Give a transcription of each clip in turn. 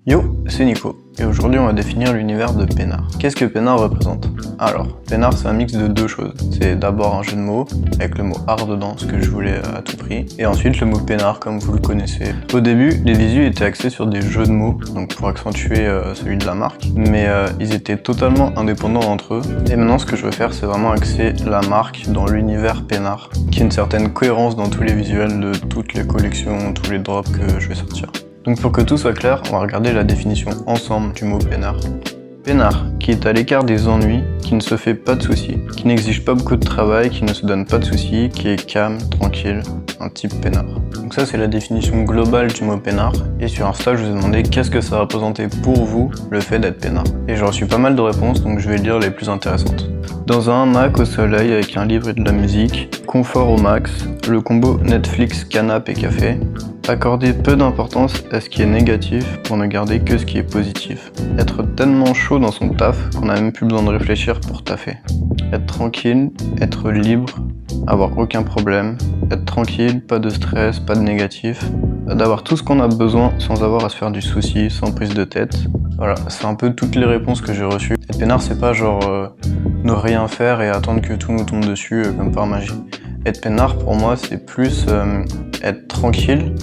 Yo, c'est Nico, et aujourd'hui on va définir l'univers de peinard. Qu'est-ce que peinard représente? Alors, peinard c'est un mix de deux choses. C'est d'abord un jeu de mots, avec le mot art dedans, ce que je voulais à tout prix, et ensuite le mot peinard comme vous le connaissez. Au début, les visus étaient axés sur des jeux de mots, donc pour accentuer celui de la marque, mais ils étaient totalement indépendants entre eux. Et maintenant ce que je veux faire c'est vraiment axer la marque dans l'univers peinard, qui a une certaine cohérence dans tous les visuels de toutes les collections, tous les drops que je vais sortir. Donc pour que tout soit clair, on va regarder la définition ensemble du mot peinard. Peinard, qui est à l'écart des ennuis, qui ne se fait pas de soucis, qui n'exige pas beaucoup de travail, qui ne se donne pas de soucis, qui est calme, tranquille, un type peinard. Donc ça c'est la définition globale du mot peinard, et sur Insta je vous ai demandé qu'est-ce que ça représentait pour vous le fait d'être peinard. Et j'ai reçu pas mal de réponses, donc je vais lire les plus intéressantes. Dans un hamac au soleil avec un livre et de la musique, confort au max, le combo Netflix, canapé et café, accorder peu d'importance à ce qui est négatif pour ne garder que ce qui est positif. Être tellement chaud dans son taf qu'on n'a même plus besoin de réfléchir pour taffer. Être tranquille, être libre, avoir aucun problème, être tranquille, pas de stress, pas de négatif, d'avoir tout ce qu'on a besoin sans avoir à se faire du souci, sans prise de tête. Voilà, c'est un peu toutes les réponses que j'ai reçues. Être peinard c'est pas genre ne rien faire et attendre que tout nous tombe dessus comme par magie. Être peinard pour moi c'est plus être tranquille,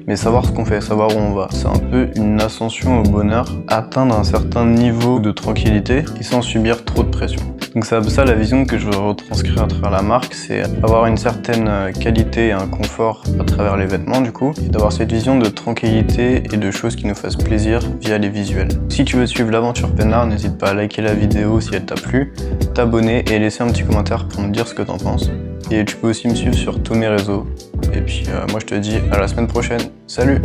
mais savoir ce qu'on fait, savoir où on va. C'est un peu une ascension au bonheur, atteindre un certain niveau de tranquillité et sans subir trop de pression. Donc c'est un peu ça la vision que je veux retranscrire à travers la marque, c'est avoir une certaine qualité et un confort à travers les vêtements du coup, et d'avoir cette vision de tranquillité et de choses qui nous fassent plaisir via les visuels. Si tu veux suivre l'aventure peinard, n'hésite pas à liker la vidéo si elle t'a plu, t'abonner et laisser un petit commentaire pour me dire ce que t'en penses. Et tu peux aussi me suivre sur tous mes réseaux. Et puis moi je te dis à la semaine prochaine. Salut!